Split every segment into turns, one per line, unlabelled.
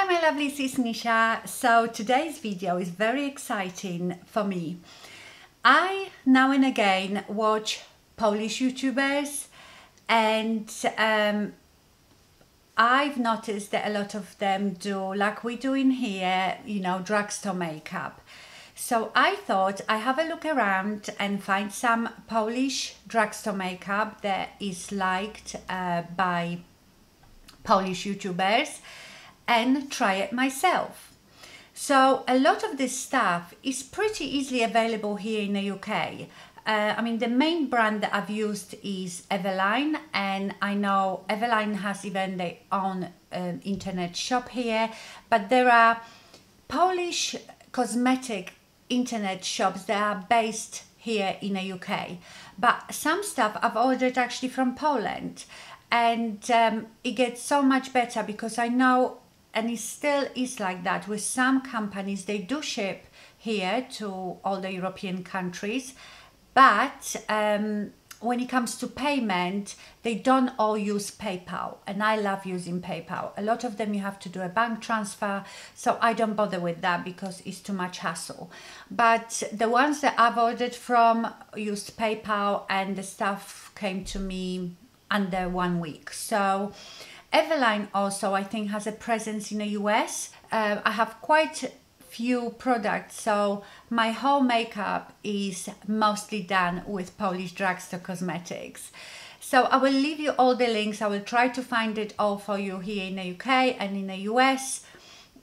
my lovelies, it's Nisha. So today's video is very exciting for me. I now and again watch Polish YouTubers, and I've noticed that a lot of them do like we do in here, you know, drugstore makeup. So I thought I have a look around and find some Polish drugstore makeup that is liked by Polish YouTubers and try it myself. So a lot of this stuff is pretty easily available here in the UK. I mean, the main brand that I've used is Eveline, and I know Eveline has even their own internet shop here, but there are Polish cosmetic internet shops that are based here in the UK. But some stuff I've ordered actually from Poland, and it gets so much better because I know, and it still is like that with some companies, they do ship here to all the European countries, but when it comes to payment, they don't all use PayPal, and I love using PayPal. A lot of them you have to do a bank transfer, so I don't bother with that because it's too much hassle. But the ones that I've ordered from used PayPal, and the stuff came to me under 1 week. So Eveline also, I think, has a presence in the US. I have quite few products, so my whole makeup is mostly done with Polish drugstore cosmetics. So I will leave you all the links. I will try to find it all for you here in the UK and in the US.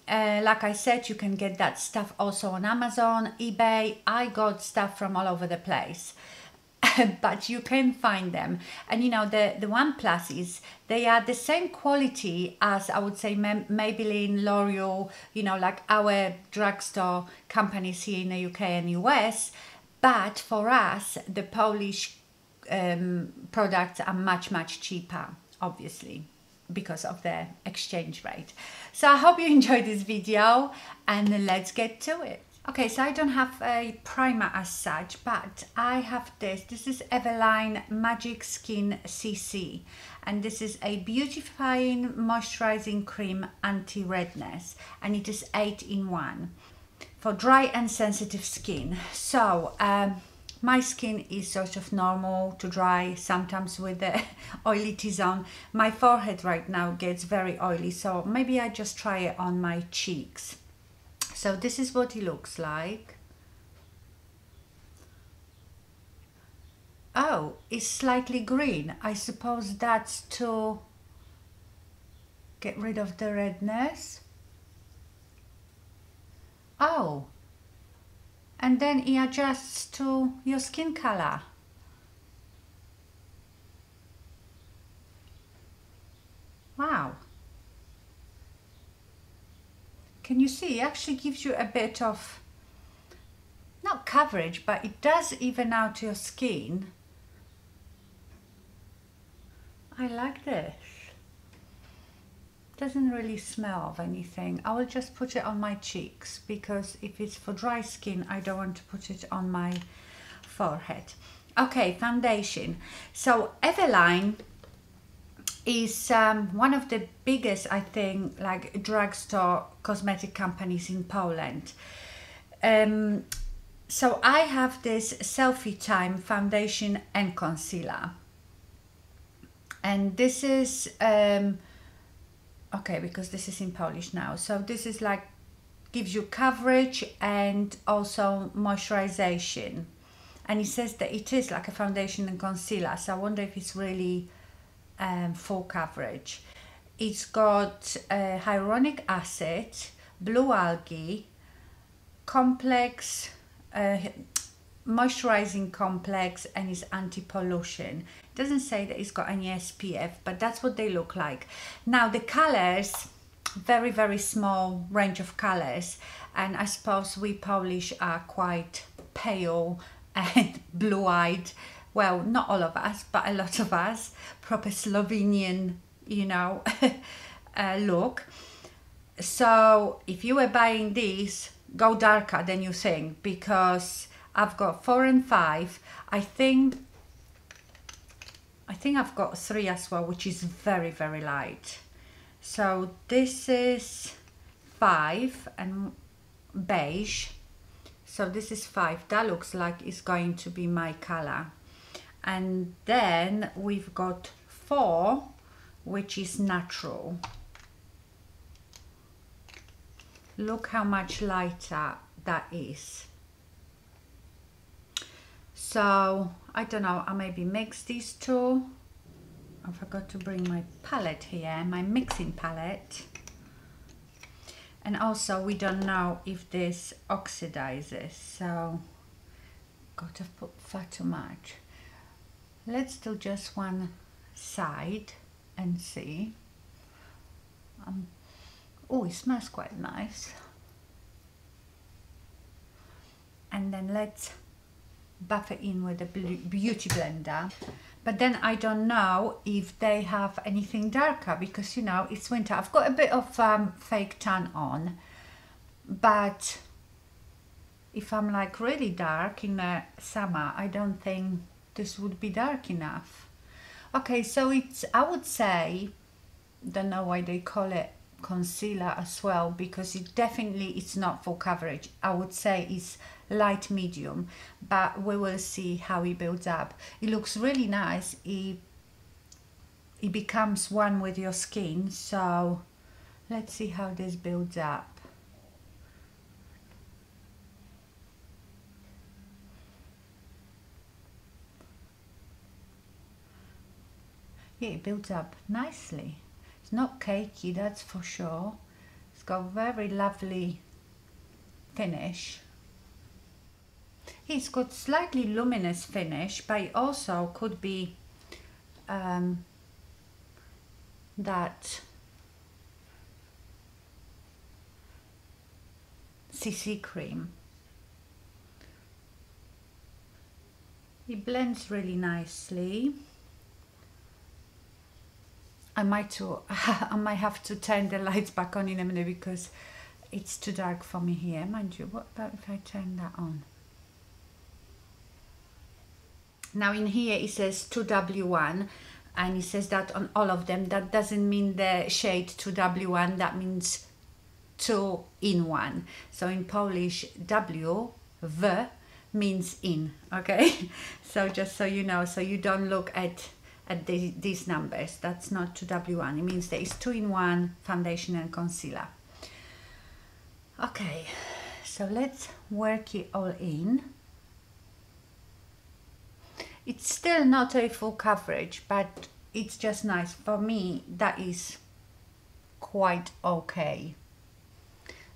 Like I said, you can get that stuff also on Amazon, eBay. I got stuff from all over the place. But you can find them, and you know, the one plus is they are the same quality as, I would say, Maybelline, L'Oreal, you know, like our drugstore companies here in the UK and US. But for us, the Polish products are much cheaper, obviously, because of the exchange rate. So I hope you enjoyed this video, and let's get to it. Okay, so I don't have a primer as such, but I have this. This is Eveline Magic Skin CC, and this is a beautifying moisturizing cream anti-redness, and it is 8-in-1 for dry and sensitive skin. So my skin is sort of normal to dry, sometimes with the oily T-zone. My forehead right now gets very oily, so maybe I just try it on my cheeks. So this is what it looks like. Oh, it's slightly green. I suppose that's to get rid of the redness. Oh, and then it adjusts to your skin color. Wow. Can you see? It actually gives you a bit of, not coverage, but it does even out your skin. I like this. Doesn't really smell of anything. I will just put it on my cheeks because if it's for dry skin, I don't want to put it on my forehead. Okay, foundation. So Eveline is one of the biggest, I think, like drugstore cosmetic companies in Poland. So I have this Selfie Time foundation and concealer, and this is okay, because this is in Polish now. So this is like, gives you coverage and also moisturization, and it says that it is like a foundation and concealer, so I wonder if it's really full coverage. It's got hyaluronic acid, blue algae, complex, moisturizing complex, and it's anti-pollution. It doesn't say that it's got any SPF, but that's what they look like. Now the colors, very small range of colors, and I suppose we Polish are quite pale and blue-eyed. Well, not all of us, but a lot of us, proper Slovenian, you know, look. So if you were buying these, go darker than you think, because I've got 4 and 5. I think I've got 3 as well, which is very light. So this is 5 and beige. So this is 5. That looks like it's going to be my color. And then we've got 4, which is natural. Look how much lighter that is. So I don't know, I maybe mix these two. I forgot to bring my palette here, my mixing palette. And also we don't know if this oxidizes, so got to put far too much. Let's do just one side and see. Oh, it smells quite nice. And then let's buff it in with a beauty blender. But then I don't know if they have anything darker, because you know it's winter. I've got a bit of fake tan on, but if I'm like really dark in the summer, I don't think this would be dark enough. Okay, so it's, I would say, don't know why they call it concealer as well, because it definitely, it's not full coverage. I would say it's light medium, but we will see how it builds up. It looks really nice. It becomes one with your skin, so let's see how this builds up. Yeah, it builds up nicely. It's not cakey, that's for sure. It's got very lovely finish. It's got slightly luminous finish, but it also could be that CC cream. It blends really nicely. I might have to turn the lights back on in a minute because it's too dark for me here. Mind you, what about if I turn that on? Now in here it says 2W1, and it says that on all of them. That doesn't mean the shade 2W1, that means 2 in 1. So in Polish, W, V means in, okay? So just so you know, so you don't look at these numbers. That's not 2W1. It means there is 2 in 1 foundation and concealer. Okay, so let's work it all in. It's still not a full coverage, but it's just nice. For me, that is quite okay.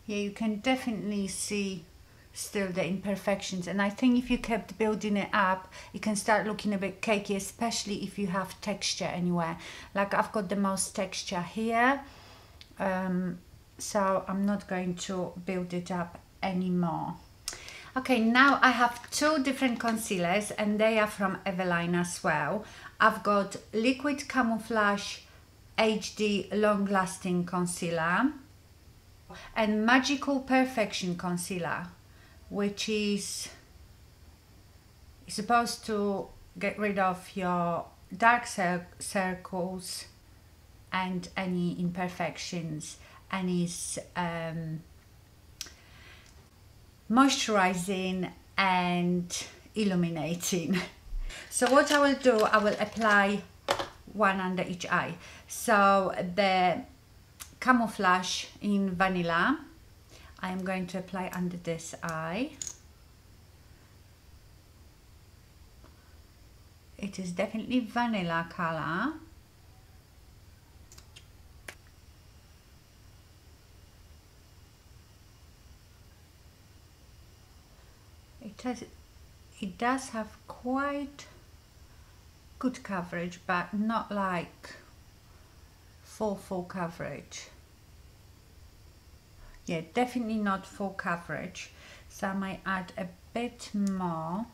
Yeah, you can definitely see still the imperfections, and I think if you kept building it up, it can start looking a bit cakey, especially if you have texture anywhere. Like I've got the most texture here, so I'm not going to build it up anymore. Okay, now I have 2 different concealers, and they are from Eveline as well. I've got Liquid Camouflage HD Long Lasting Concealer and Magical Perfection Concealer, which is supposed to get rid of your dark circles and any imperfections, and is moisturizing and illuminating. So what I will do, I will apply one under each eye. So the Camouflage in Vanilla, I am going to apply under this eye. It is definitely vanilla color. It does have quite good coverage, but not like full coverage. Yeah, definitely not full coverage. So I might add a bit more.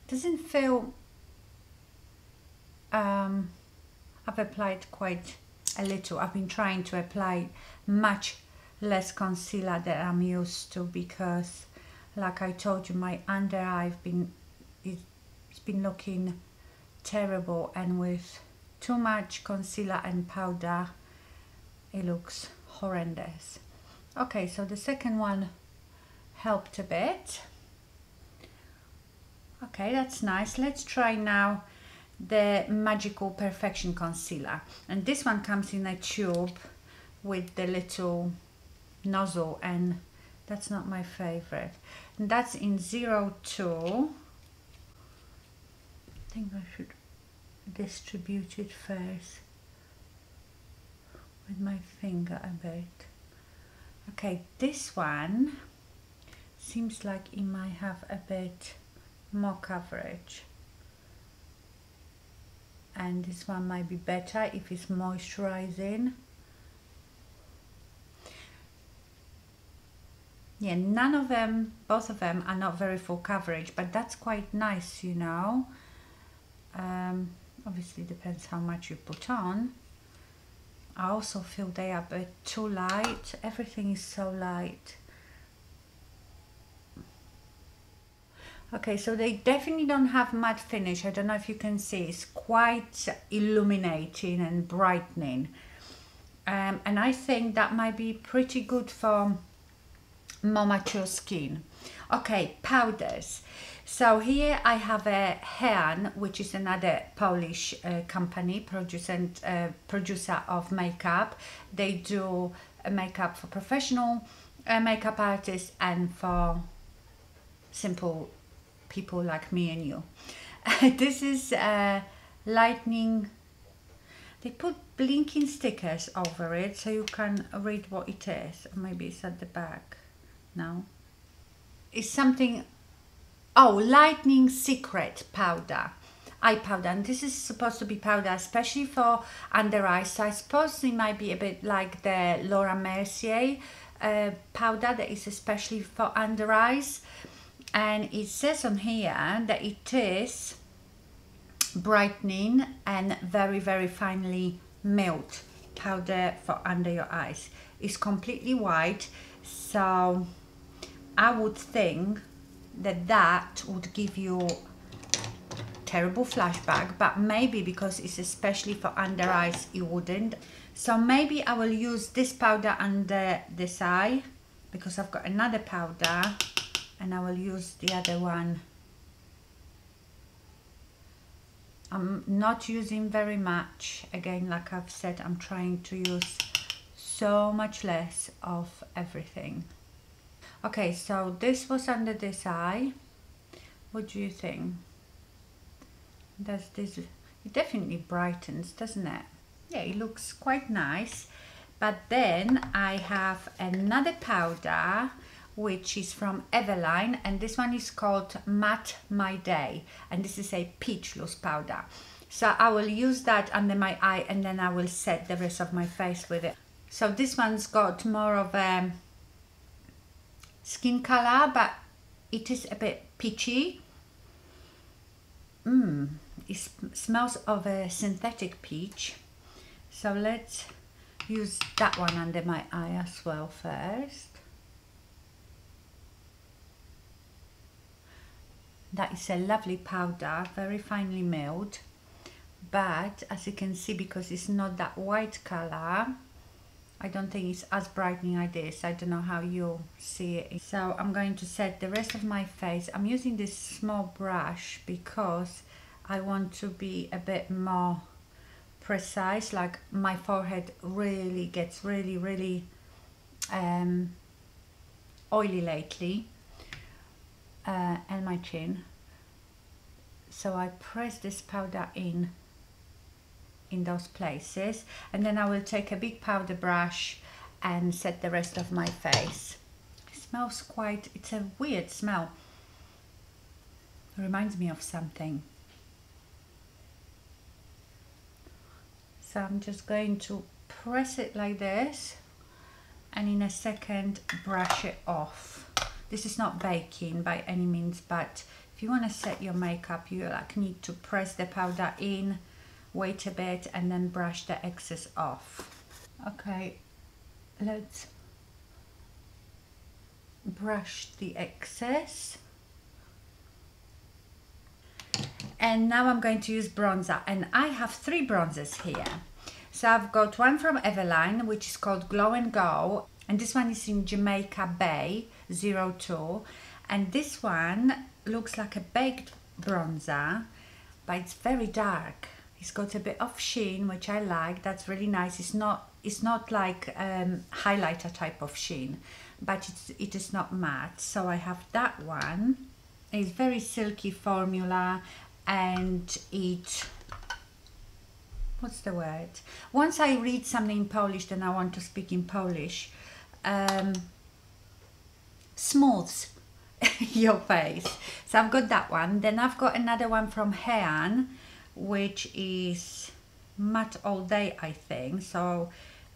Doesn't feel I've applied quite a little. I've been trying to apply much less concealer than I'm used to, because like I told you, my under eye it's been looking terrible, and with too much concealer and powder it looks horrendous. Okay, so the second one helped a bit. Okay, that's nice. Let's try now the Magical Perfection Concealer. And this one comes in a tube with the little nozzle, and that's not my favorite. And that's in 02. I think I should distribute it first with my finger a bit. Okay, this one seems like it might have a bit more coverage, and this one might be better if it's moisturizing. Yeah, none of them, both of them are not very full coverage, but that's quite nice, you know. Obviously depends how much you put on. I also feel they are a bit too light. Everything is so light. Okay, so they definitely don't have matte finish. I don't know if you can see. It's quite illuminating and brightening. And I think that might be pretty good for more mature skin. Okay, powders. So here I have a Hean, which is another Polish company, producer of makeup. They do makeup for professional makeup artists and for simple people like me and you. This is Lightening. They put blinking stickers over it so you can read what it is. Or maybe it's at the back. No, it's something. Oh, Lightening Secret powder, eye powder, and this is supposed to be powder especially for under eyes. So I suppose it might be a bit like the Laura Mercier powder that is especially for under eyes. And it says on here that it is brightening and very, very finely milled powder for under your eyes. It's completely white, so I would think that that would give you terrible flashback, but maybe because it's especially for under eyes it wouldn't. So maybe I will use this powder under this eye because I've got another powder, and I will use the other one. I'm not using very much. Again, like I've said, I'm trying to use so much less of everything. Okay, so this was under this eye. What do you think? Does this, it definitely brightens, doesn't it? Yeah, it looks quite nice. But then I have another powder which is from Eveline, and this one is called Matte My Day, and this is a peach loose powder. So I will use that under my eye, and then I will set the rest of my face with it. So this one's got more of a skin color, but it is a bit peachy. It smells of a synthetic peach. So let's use that one under my eye as well first. That is a lovely powder, very finely milled, but as you can see, because it's not that white color, I don't think it's as brightening as this. I don't know how you see it. So I'm going to set the rest of my face. I'm using this small brush because I want to be a bit more precise. Like my forehead really gets really oily lately, and my chin. So I press this powder in those places, and then I will take a big powder brush and set the rest of my face. It smells quite, it's a weird smell. It reminds me of something. So I'm just going to press it like this, and in a second brush it off. This is not baking by any means, but if you want to set your makeup, you like need to press the powder in, wait a bit, and then brush the excess off. Okay, let's brush the excess. And now I'm going to use bronzer, and I have 3 bronzers here. So I've got one from Eveline, which is called Glow&Go, and this one is in Jamaica Bay 02, and this one looks like a baked bronzer, but it's very dark. It's got a bit of sheen, which I like. That's really nice. It's not like highlighter type of sheen, but it is not matte. So I have that one. It's very silky formula, and it, what's the word? Once I read something in Polish, then I want to speak in Polish. Smooths your face. So I've got that one. Then I've got another one from Hean, which is matte all day, I think. So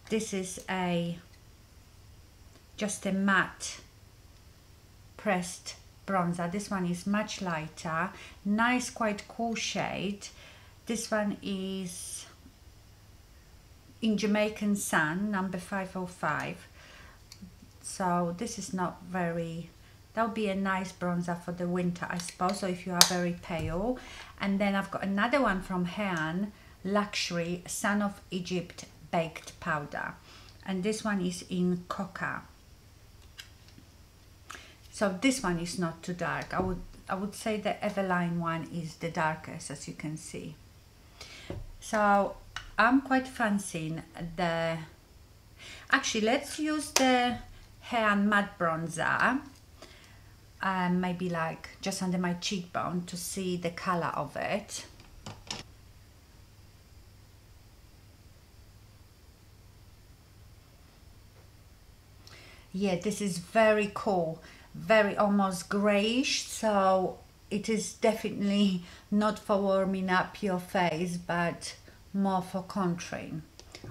this is just a matte pressed bronzer. This one is much lighter, nice, quite cool shade. This one is in Jamaican Sun, number 505. So this is not very, that would be a nice bronzer for the winter, I suppose, so if you are very pale. And then I've got another one from Hean, Luxury Sun of Egypt Baked Powder, and this one is in Coca. So this one is not too dark. I would say the Eveline one is the darkest, as you can see. So I'm quite fancying the, actually let's use the Hean matte bronzer, maybe like just under my cheekbone to see the color of it. Yeah, this is very cool, very almost grayish, so it is definitely not for warming up your face, but more for contouring.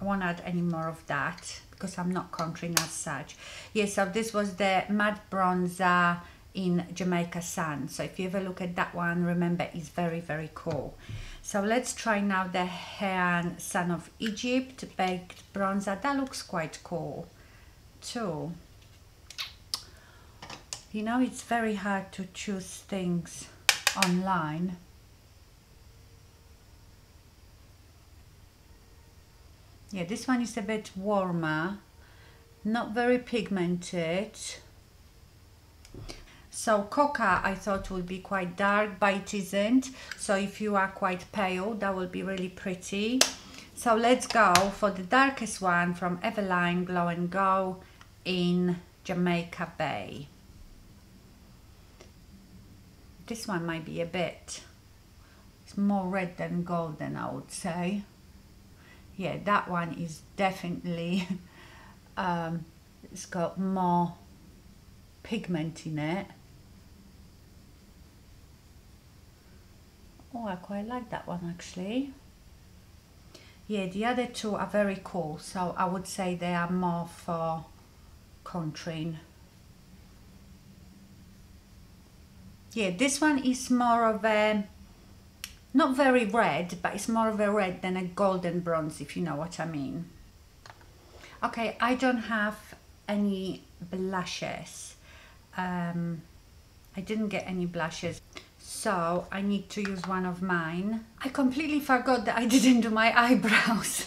I won't add any more of that because I'm not contouring as such. Yeah, so this was the matte bronzer in Jamaica Sun. So if you ever look at that one, remember it's very, very cool. So let's try now the Hean Sun of Egypt baked bronzer. That looks quite cool too. You know, it's very hard to choose things online. Yeah, this one is a bit warmer, not very pigmented. So Coca I thought would be quite dark, but it isn't. So if you are quite pale, that will be really pretty. So let's go for the darkest one from Eveline, Glow&Go in Jamaica Bay. This one might be a bit, it's more red than golden, I would say. Yeah, that one is definitely, it's got more pigment in it. Oh, I quite like that one actually. Yeah, the other two are very cool, so I would say they are more for contouring. Yeah, this one is more of a, not very red, but it's more of a red than a golden bronze, if you know what I mean. Okay, I don't have any blushes. I didn't get any blushes, so I need to use one of mine. I completely forgot that I didn't do my eyebrows.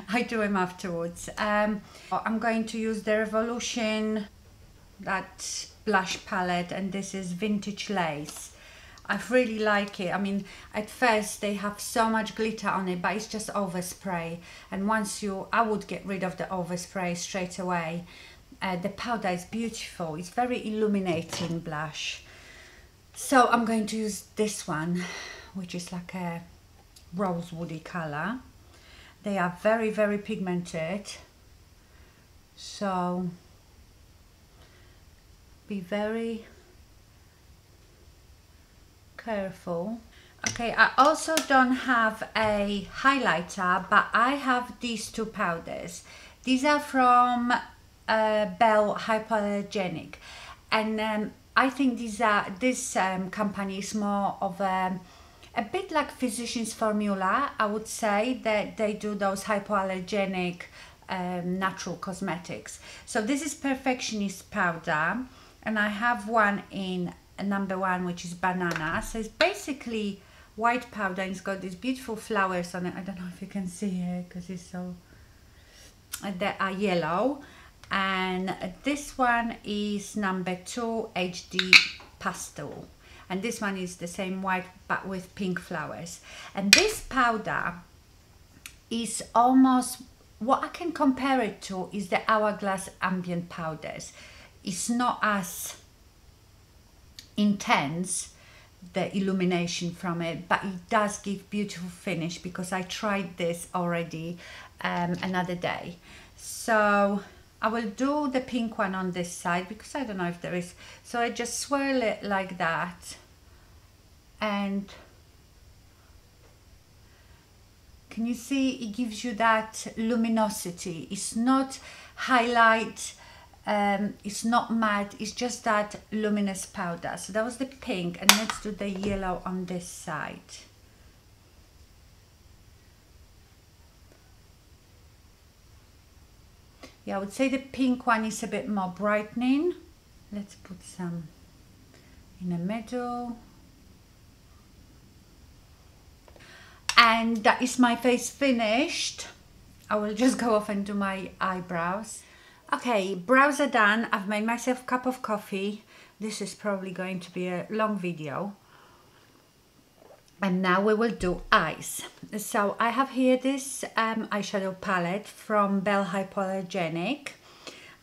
I do them afterwards. I'm going to use the Revolution, that blush palette, and this is Vintage Lace. I really like it. I mean, at first they have so much glitter on it, but it's just overspray, and once I would get rid of the overspray straight away. The powder is beautiful. It's very illuminating blush. So I'm going to use this one, which is like a rosewoody color. They are very, very pigmented, so be very careful. Okay, I also don't have a highlighter, but I have these two powders. These are from Bell Hypoallergenic, and I think this company is more of a bit like Physicians Formula. I would say that they do those hypoallergenic natural cosmetics. So this is Perfectionist powder, and I have one in number 1, which is banana. So it's basically white powder, and it's got these beautiful flowers on it. I don't know if you can see it because it's so that are yellow, and this one is number 2 HD pastel, and this one is the same white but with pink flowers. And this powder is almost, what I can compare it to is the Hourglass ambient powders. It's not as intense, the illumination from it, but it does give beautiful finish, because I tried this already another day. So I will do the pink one on this side, because I don't know if there is, so I just swirl it like that, and can you see it gives you that luminosity? It's not highlight, it's not matte, it's just that luminous powder. So that was the pink, and let's do the yellow on this side. Yeah, I would say the pink one is a bit more brightening. Let's put some in the middle. And that is my face finished. I will just go off and do my eyebrows. Okay, brows are done. I've made myself a cup of coffee. This is probably going to be a long video. And now we will do eyes. So I have here this eyeshadow palette from HYPOALLERGENIC.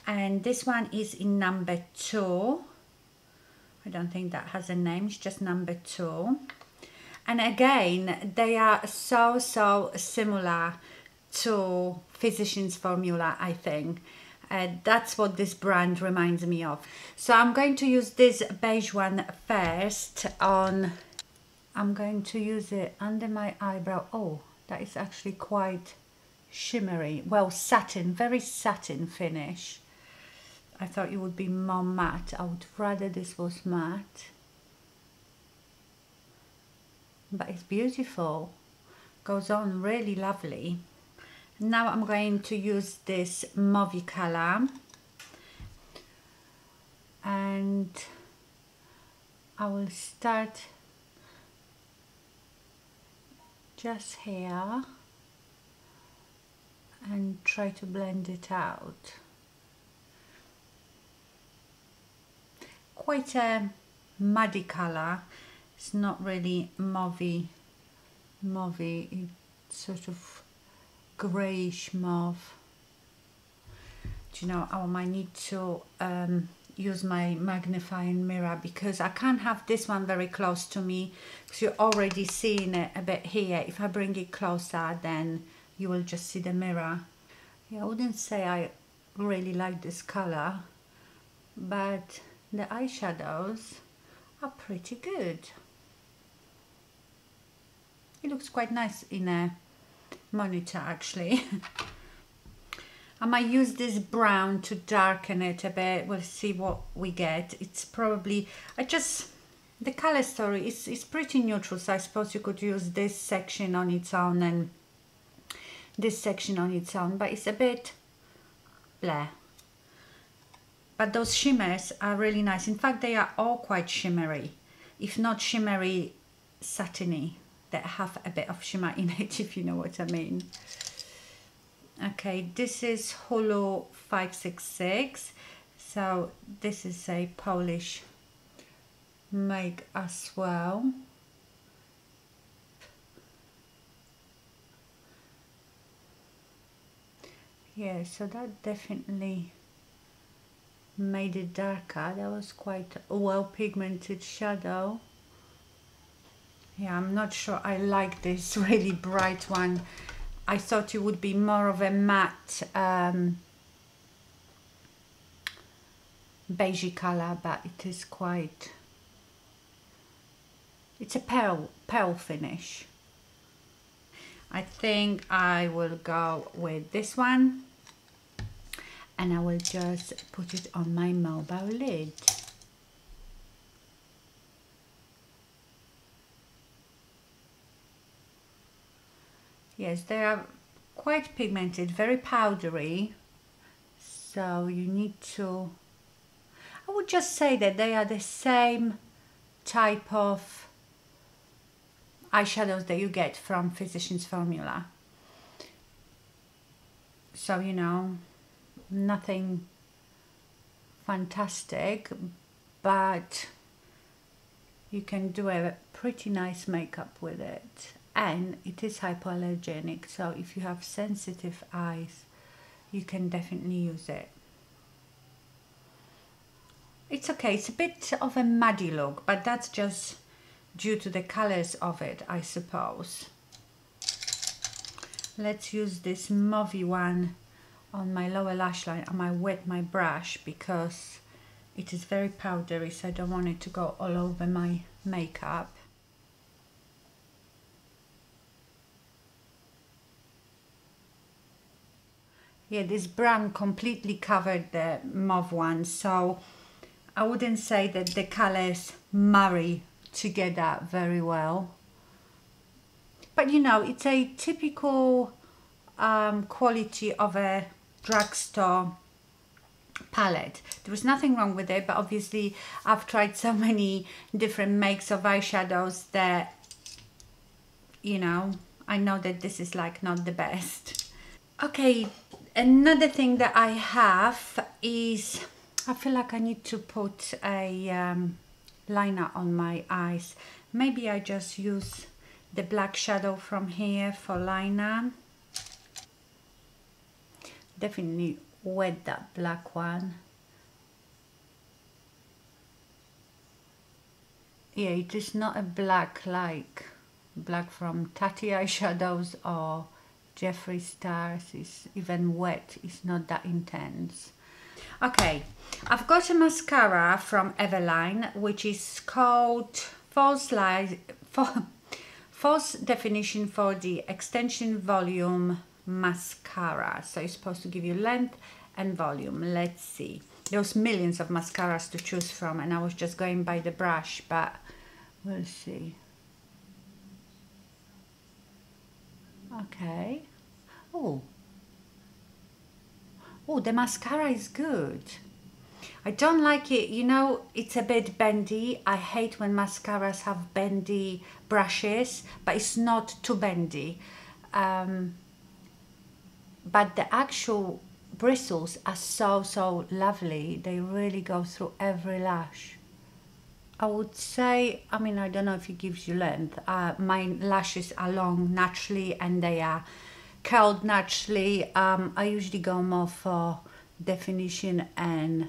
And this one is in number 2. I don't think that has a name, it's just number 2. And again, they are so similar to Physicians Formula, I think. That's what this brand reminds me of. So I'm going to use this beige one first on, I'm going to use it under my eyebrow. Oh, that is actually quite shimmery. Well, satin, very satin finish. I thought it would be more matte. I would rather this was matte. But it's beautiful, goes on really lovely. Now I'm going to use this mauve color, and I will start just here and try to blend it out. Quite a muddy color. It's not really mauve, it's sort of greyish mauve. Do you know, I might need to use my magnifying mirror, because I can't have this one very close to me, because you're already seeing it a bit here. If I bring it closer, then you will just see the mirror. Yeah, I wouldn't say I really like this color, but the eyeshadows are pretty good. It looks quite nice in a monitor, actually. I might use this brown to darken it a bit. We'll see what we get. It's probably, the color story is pretty neutral, so I suppose you could use this section on its own and this section on its own, but it's a bit blah. But those shimmers are really nice. In fact, they are all quite shimmery, if not shimmery, satiny. That have a bit of shimmer in it, if you know what I mean. Okay, this is Hulu 566. So this is a Polish make as well. Yeah, so that definitely made it darker. That was quite a well pigmented shadow. Yeah, I'm not sure I like this really bright one. I thought it would be more of a matte beigey color, but it is quite, it's a pearl finish. I think I will go with this one, and I will just put it on my mobile lid. Yes, they are quite pigmented, very powdery, so you need to, I would just say that they are the same type of eyeshadows that you get from Physicians Formula. So, you know, nothing fantastic, but you can do a pretty nice makeup with it. And it is hypoallergenic, so if you have sensitive eyes, you can definitely use it. It's okay, it's a bit of a muddy look, but that's just due to the colors of it, I suppose. Let's use this mauvey one on my lower lash line. I might wet my brush because it is very powdery, so I don't want it to go all over my makeup. Yeah, this brown completely covered the mauve one, so I wouldn't say that the colors marry together very well. But you know, it's a typical quality of a drugstore palette. There was nothing wrong with it, but obviously I've tried so many different makes of eyeshadows that, you know, I know that this is like not the best. Okay, another thing that I have is, I feel like I need to put a liner on my eyes. Maybe I just use the black shadow from here for liner. Definitely wet that black one. Yeah, it is not a black like black from Chatty eyeshadows or Jeffree Stars. It's even wet, it's not that intense. Okay, I've got a mascara from Eveline, which is called False Definition for the Extension Volume Mascara. So it's supposed to give you length and volume. Let's see. There's millions of mascaras to choose from, and I was just going by the brush, but we'll see. Okay. Oh, the mascara is good. I don't like it, you know, it's a bit bendy. I hate when mascaras have bendy brushes, but it's not too bendy. But the actual bristles are so lovely. They really go through every lash. I would say, I mean, I don't know if it gives you length. My lashes are long naturally and they are curled naturally. I usually go more for definition and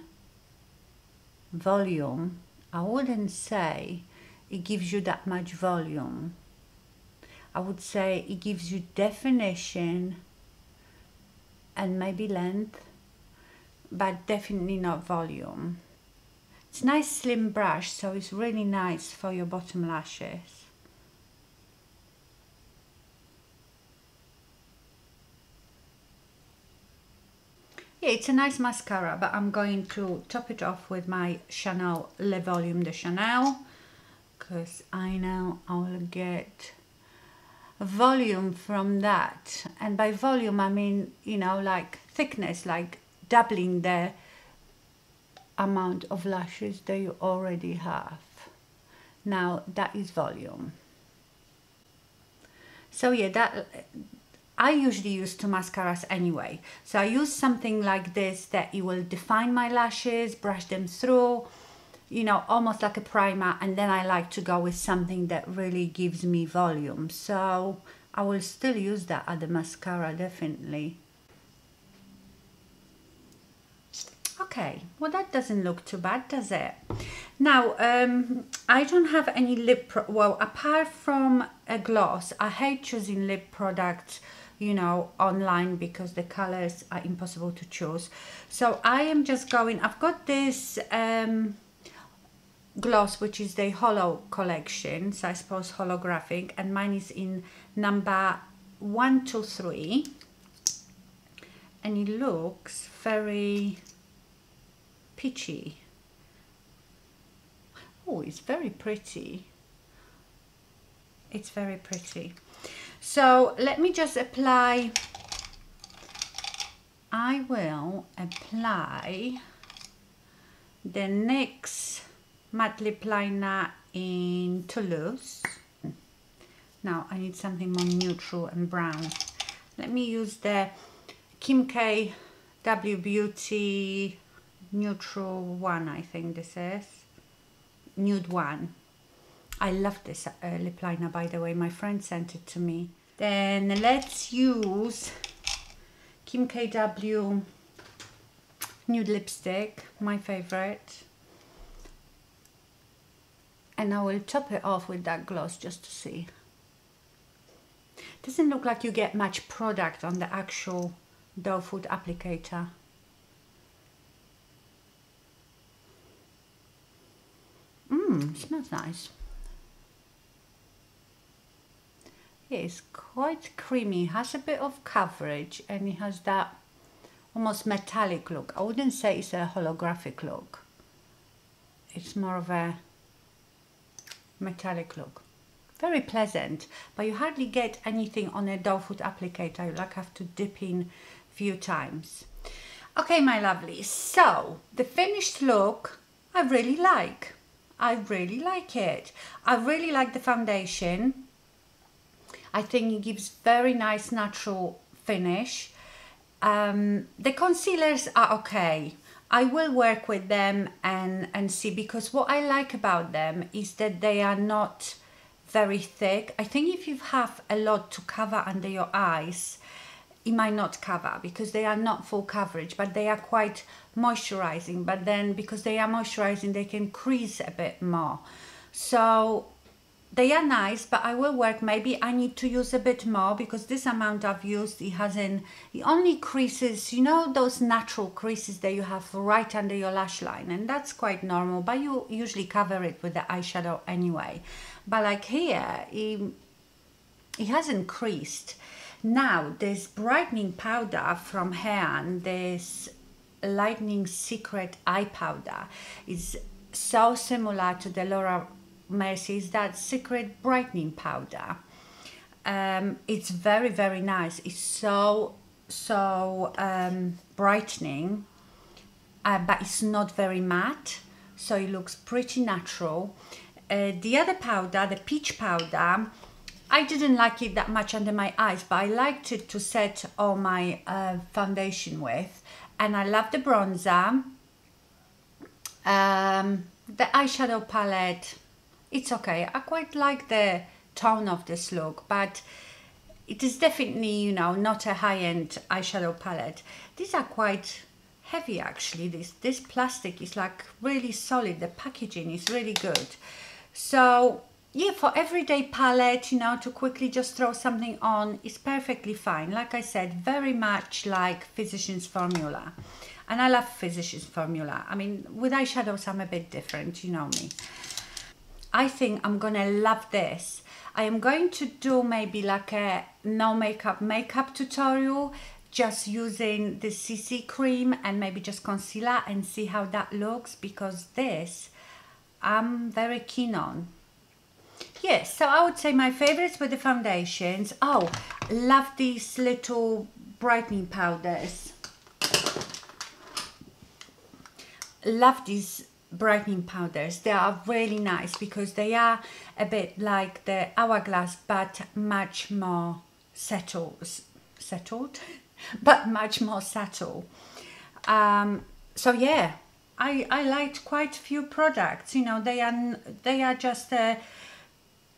volume. I wouldn't say it gives you that much volume. I would say it gives you definition and maybe length, but definitely not volume. It's a nice slim brush, so it's really nice for your bottom lashes. Yeah, it's a nice mascara, but I'm going to top it off with my Chanel Le Volume de Chanel, because I know I'll get volume from that. And by volume I mean, you know, like thickness, like doubling the amount of lashes that you already have. Now that is volume. So yeah, that I usually use two mascaras anyway. So I use something like this that it will define my lashes, brush them through, you know, almost like a primer, and then I like to go with something that really gives me volume. So I will still use that at the mascara, definitely. Okay, well that doesn't look too bad, does it? Now, I don't have any well, apart from a gloss, I hate choosing lip products, you know, online because the colors are impossible to choose. So I am just going, I've got this gloss, which is the Hollow collection, so I suppose holographic, and mine is in number 123, and it looks very peachy. Oh, it's very pretty. It's very pretty. So let me just apply. I will apply the NYX matte lip liner in Toulouse. Now I need something more neutral and brown. Let me use the Kim K W Beauty Neutral One, I think this is. Nude One. I love this lip liner, by the way. My friend sent it to me. Then let's use Kim KW Nude Lipstick, my favorite. And I will top it off with that gloss just to see. Doesn't look like you get much product on the actual doe foot applicator. Smells nice. It's quite creamy, has a bit of coverage, and it has that almost metallic look. I wouldn't say it's a holographic look. It's more of a metallic look. Very pleasant, but you hardly get anything on a doe foot applicator. You like have to dip in a few times. Okay, my lovely. So the finished look, I really like. I really like it. I really like the foundation. I think it gives very nice natural finish. The concealers are okay. I will work with them and see, because what I like about them is that they are not very thick. I think if you have a lot to cover under your eyes, it might not cover because they are not full coverage, but they are quite moisturizing. But then because they are moisturizing, they can crease a bit more. So they are nice, but I will work. Maybe I need to use a bit more because this amount I've used, it only creases, you know, those natural creases that you have right under your lash line, and that's quite normal, but you usually cover it with the eyeshadow anyway. But like here, it hasn't creased. Now this brightening powder from Hean, this Lightening Secret Eye Powder, is so similar to the Laura Mercier, that secret brightening powder. It's very, very nice. It's so brightening, but it's not very matte, so it looks pretty natural. The other powder, the peach powder, I didn't like it that much under my eyes, but I liked it to set all my foundation with. And I love the bronzer. The eyeshadow palette, it's okay. I quite like the tone of this look, but it is definitely, you know, not a high-end eyeshadow palette. These are quite heavy actually. This plastic is like really solid. The packaging is really good. So yeah, for everyday palette, you know, to quickly just throw something on is perfectly fine. Like I said, very much like Physicians Formula. And I love Physicians Formula. I mean, with eyeshadows, I'm a bit different, you know me. I think I'm gonna love this. I am going to do maybe like a no makeup tutorial, just using the CC cream and maybe just concealer and see how that looks, because this I'm very keen on. Yes, so I would say my favorites were the foundations. Oh, love these little brightening powders. Love these brightening powders. They are really nice because they are a bit like the Hourglass, but much more settled, but much more subtle. So yeah, I liked quite a few products. You know, they are just a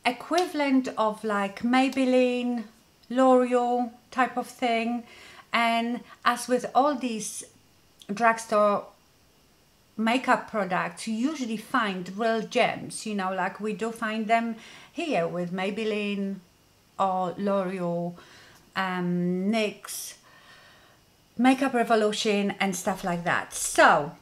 equivalent of like Maybelline, L'Oreal type of thing. And as with all these drugstore makeup products, you usually find real gems, you know, like we do find them here with Maybelline or L'Oreal, NYX, Makeup Revolution and stuff like that. So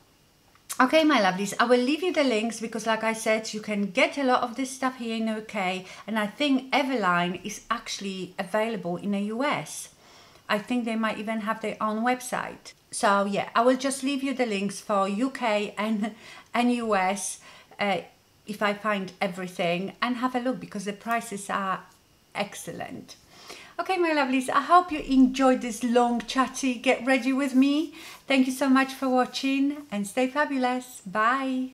okay, my lovelies, I will leave you the links because like I said, you can get a lot of this stuff here in the UK, and I think Eveline is actually available in the US. I think they might even have their own website. So yeah, I will just leave you the links for UK and US if I find everything, and have a look because the prices are excellent. Okay, my lovelies, I hope you enjoyed this long chatty get ready with me. Thank you so much for watching and stay fabulous. Bye.